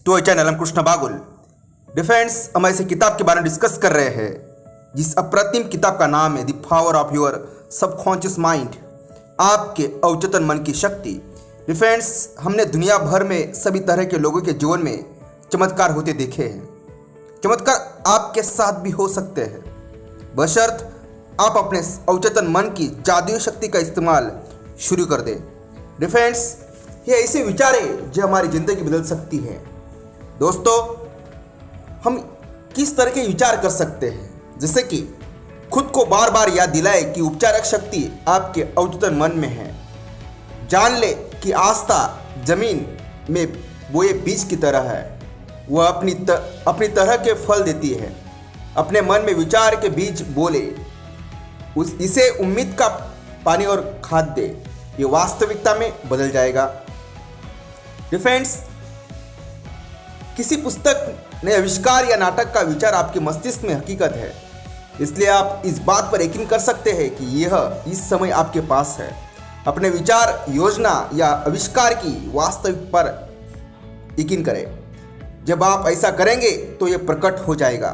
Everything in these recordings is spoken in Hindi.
तो चैनल हम कृष्ण बागुल डिफेंस हम ऐसी किताब के बारे में डिस्कस कर रहे हैं जिस अप्रतिम किताब का नाम है the power of your subconscious mind, आपके अवचेतन मन की शक्ति। डिफेंस हमने दुनिया भर में सभी तरह के लोगों के जीवन में चमत्कार होते देखे हैं। चमत्कार आपके साथ भी हो सकते हैं बशर्त आप अपने अवचेतन मन की जादुई शक्ति का इस्तेमाल शुरू कर दें। डिफेंस ये ऐसे विचार है जो हमारी ज़िंदगी बदल सकती है। दोस्तों, हम किस तरह के विचार कर सकते हैं, जैसे कि खुद को बार बार याद दिलाए कि उपचारक शक्ति आपके अवचेतन मन में है। जान ले कि आस्था जमीन में बोए बीज की तरह है, वह अपनी तरह के फल देती है। अपने मन में विचार के बीज बोले, इसे उम्मीद का पानी और खाद दे, ये वास्तविकता में बदल जाएगा। डिफेंस किसी पुस्तक ने आविष्कार या नाटक का विचार आपके मस्तिष्क में हकीकत है, इसलिए आप इस बात पर यकीन कर सकते हैं कि यह इस समय आपके पास है। अपने विचार, योजना या आविष्कार की वास्तविक पर यकीन करें। जब आप ऐसा करेंगे तो यह प्रकट हो जाएगा।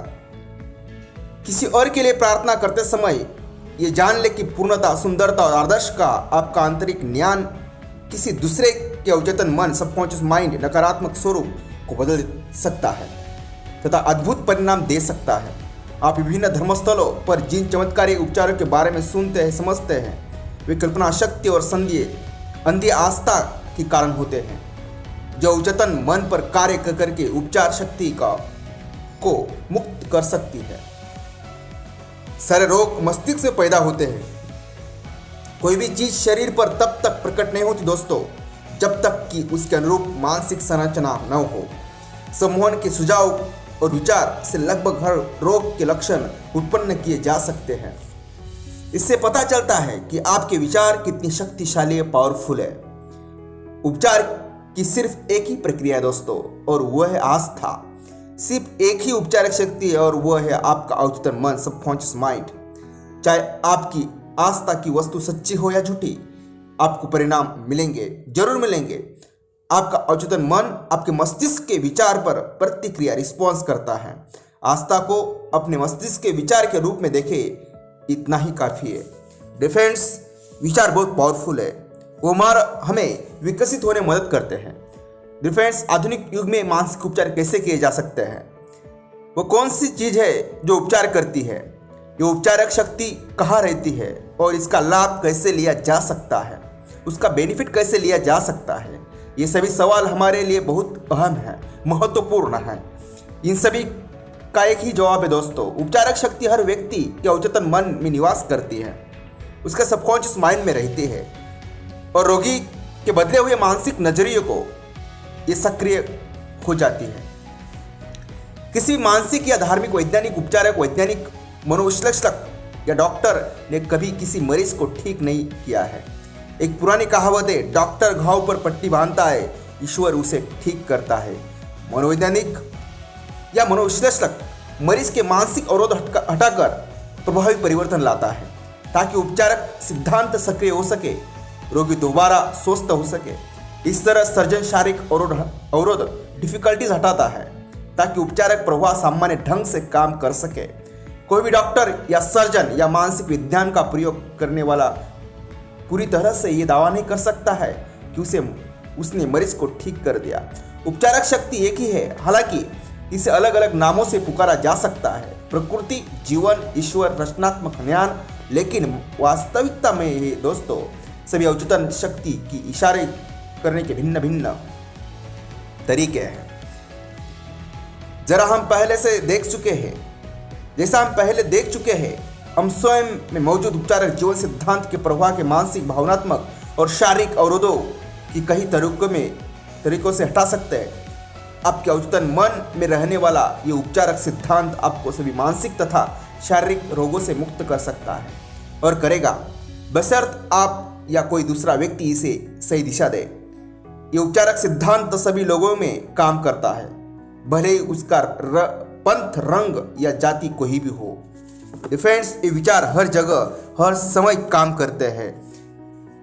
किसी और के लिए प्रार्थना करते समय ये जान ले कि पूर्णता, सुंदरता और आदर्श का आपका आंतरिक ज्ञान किसी दूसरे के अवचेतन मन, सबकॉन्शियस माइंड नकारात्मक स्वरूप को बदल सकता है तथा अद्भुत परिणाम दे सकता है। आप विभिन्न धर्मस्थलों पर जिन चमत्कारी उपचारों के बारे में सुनते हैं, समझते हैं, वे कल्पना शक्ति और अंधी आस्था के कारण होते हैं जो अवचेतन मन पर कार्य करके उपचार शक्ति को मुक्त कर सकती है। सारे रोग मस्तिष्क से पैदा होते हैं। कोई भी चीज शरीर पर तब तक प्रकट नहीं होती दोस्तों, जब तक कि उसके अनुरूप मानसिक संरचना न हो। सम्मोहन के सुझाव और विचार से लगभग हर रोग के लक्षण उत्पन्न किए जा सकते हैं। इससे पता चलता है कि आपके विचार कितनी शक्तिशाली और पावरफुल है। उपचार की सिर्फ एक ही प्रक्रिया है दोस्तों, और वह है आस्था। सिर्फ एक ही उपचारक शक्ति है और वह है आपका अवचेतन मन, सबकॉन्शियस माइंड। चाहे आपकी आस्था की वस्तु सच्ची हो या झूठी, आपको परिणाम मिलेंगे, जरूर मिलेंगे। आपका अवचेतन मन आपके मस्तिष्क के विचार पर प्रतिक्रिया, रिस्पॉन्स करता है। आस्था को अपने मस्तिष्क के विचार के रूप में देखें, इतना ही काफ़ी है। डिफेंस विचार बहुत पावरफुल है, वो हमें विकसित होने में मदद करते हैं। डिफेंस आधुनिक युग में मानसिक उपचार कैसे किए जा सकते हैं? वो कौन सी चीज़ है जो उपचार करती है? ये उपचारक शक्ति कहाँ रहती है और इसका लाभ कैसे लिया जा सकता है? उसका बेनिफिट कैसे लिया जा सकता है? ये सभी सवाल हमारे लिए बहुत अहम है, महत्वपूर्ण है। इन सभी का एक ही जवाब है दोस्तों। उपचारक शक्ति हर व्यक्ति के अवचेतन मन में निवास करती है, उसका सबकॉन्शियस माइंड में रहती है और रोगी के बदले हुए मानसिक नजरिए को ये सक्रिय हो जाती है। किसी मानसिक या धार्मिक वैज्ञानिक उपचारक, वैज्ञानिक मनोविश्लेषक या डॉक्टर ने कभी किसी मरीज को ठीक नहीं किया है। एक पुरानी कहावत है, डॉक्टर घाव पर पट्टी बांधता है, ईश्वर उसे ठीक करता है। मनोवैज्ञानिक या मनोविश्लेषक मरीज के मानसिक अवरोध हटाकर प्रभावी परिवर्तन लाता है ताकि उपचारक सिद्धांत सक्रिय हो सके, रोगी दोबारा स्वस्थ हो सके। इस तरह सर्जन शारीरिक अवरोध डिफिकल्टीज हटाता है ताकि उपचारक प्रभाव सामान्य ढंग से काम कर सके। कोई भी डॉक्टर या सर्जन या मानसिक विज्ञान का प्रयोग करने वाला पूरी तरह से ये दावा नहीं कर सकता है कि उसने मरीज को ठीक कर दिया। उपचारक शक्ति एक ही है, हालांकि इसे अलग अलग नामों से पुकारा जा सकता है, प्रकृति, जीवन, ईश्वर, रचनात्मक ज्ञान। लेकिन वास्तविकता में ये दोस्तों सभी अवचेतन शक्ति की इशारे करने के भिन्न भिन्न तरीके हैं। जरा हम पहले से देख चुके हैं, जैसा हम पहले देख चुके हैं, हम स्वयं में मौजूद उपचारक जीवन सिद्धांत के प्रभाव के मानसिक, भावनात्मक और शारीरिक अवरोधों की कई तरीकों से हटा सकते हैं। आपके अवचेतन मन में रहने वाला ये उपचारक सिद्धांत आपको सभी मानसिक तथा शारीरिक रोगों से मुक्त कर सकता है और करेगा, बशर्त आप या कोई दूसरा व्यक्ति इसे सही दिशा दे। ये उपचारक सिद्धांत सभी लोगों में काम करता है, भले ही उसका पंथ, रंग या जाति कोई भी हो। डिफेंस ये विचार हर जगह, हर समय काम करते हैं।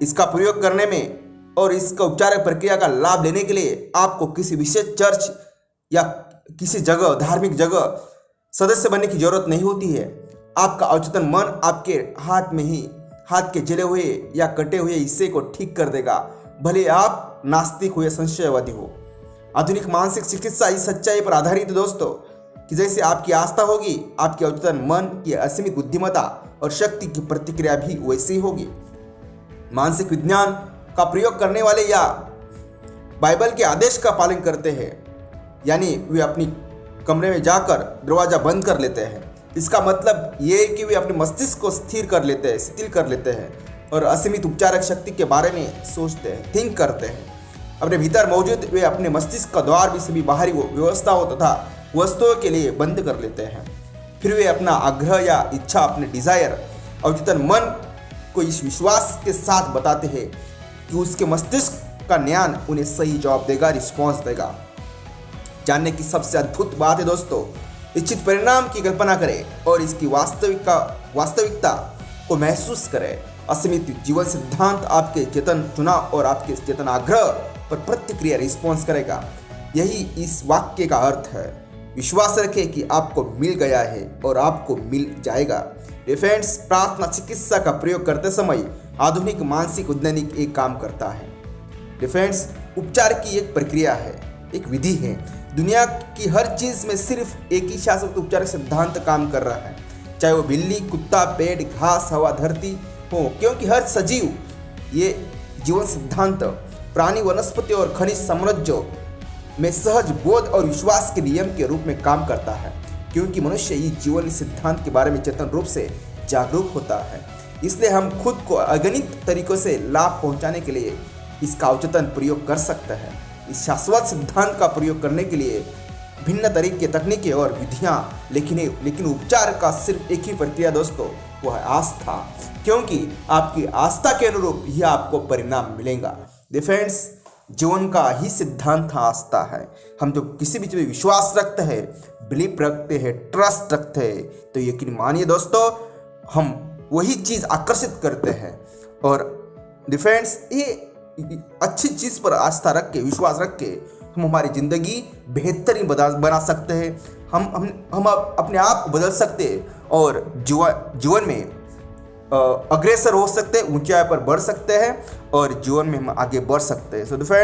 इसका प्रयोग करने में और इसका उपचार प्रक्रिया का लाभ लेने के लिए आपको किसी विशेष चर्च या किसी जगह धार्मिक जगह सदस्य बनने की जरूरत नहीं होती है। आपका अवचेतन मन आपके हाथ में ही हाथ के जले हुए या कटे हुए हिस्से को ठीक कर देगा, भले आप नास्तिक हो या संशयवादी हो। आधुनिक मानसिक चिकित्सा इस सच्चाई पर आधारित है दोस्तों कि जैसे आपकी आस्था होगी, आपके अवचेतन मन की असीमित बुद्धिमत्ता और शक्ति की प्रतिक्रिया भी वैसी ही होगी। मानसिक विज्ञान का प्रयोग करने वाले या बाइबल के आदेश का पालन करते हैं, यानी वे अपनी कमरे में जाकर दरवाजा बंद कर लेते हैं। इसका मतलब ये है कि वे अपने मस्तिष्क को स्थिर कर लेते हैं, शिथिल कर लेते हैं और असीमित उपचारक शक्ति के बारे में सोचते हैं, थिंक करते हैं। अपने भीतर मौजूद वे अपने मस्तिष्क का द्वार भी सभी बाहरी व्यवस्थाओं तथा वस्तुओं के लिए बंद कर लेते हैं। फिर वे अपना आग्रह या इच्छा, अपने डिजायर अवचेतन मन को इस विश्वास के साथ बताते हैं कि उसके मस्तिष्क का ज्ञान उन्हें सही जवाब देगा, रिस्पॉन्स देगा। जानने की सबसे अद्भुत बात है दोस्तों, इच्छित परिणाम की कल्पना करें और इसकी वास्तविकता को महसूस करें। असीमित जीवन सिद्धांत आपके चेतन चुनाव और आपके चेतन आग्रह पर प्रतिक्रिया रिस्पॉन्स करेगा। यही इस वाक्य का अर्थ है। विश्वास रखें कि आपको मिल गया है और आपको मिल जाएगा। फ्रेंड्स, प्रार्थना चिकित्सा का प्रयोग करते समय आधुनिक मानसिक वैज्ञानिक एक काम करता है। फ्रेंड्स, उपचार की एक प्रक्रिया है, एक विधि है। दुनिया की हर चीज में सिर्फ एक ही शाश्वत उपचार सिद्धांत काम कर रहा है, चाहे वो बिल्ली, कुत्ता, पेड़, घास, हवा, धरती हो, क्योंकि हर सजीव ये जीवन सिद्धांत प्राणी, वनस्पति और खनिज साम्राज्यों में सहज बोध और विश्वास के नियम के रूप में काम करता है, क्योंकि मनुष्य इस जीवन सिद्धांत के बारे में चेतन रूप से जागरूक होता है। इसलिए हम खुद को अगणित तरीकों से लाभ पहुंचाने के लिए इसका अवचेतन प्रयोग कर सकते हैं। इस शाश्वत सिद्धांत का प्रयोग करने के लिए भिन्न तरीके, तकनीकें और विधियां, लेकिन उपचार का सिर्फ एक ही प्रक्रिया दोस्तों, वो है आस्था, क्योंकि आपकी आस्था के अनुरूप ही आपको परिणाम मिलेगा। फ्रेंड्स, जीवन का ही सिद्धांत आस्था है। हम जो किसी भी चीज में विश्वास रखते हैं, बिलीफ रखते हैं, ट्रस्ट रखते हैं, तो यकीन मानिए दोस्तों, हम वही चीज आकर्षित करते हैं। और फ्रेंड्स, ये अच्छी चीज पर आस्था रख के, विश्वास रख के हम हमारी जिंदगी बेहतरीन बना सकते हैं। हम अपने आप को बदल सकते हैं और जीवन में अग्रसर हो सकते हैं, ऊंचाई पर बढ़ सकते हैं और जीवन में हम आगे बढ़ सकते हैं। So friends,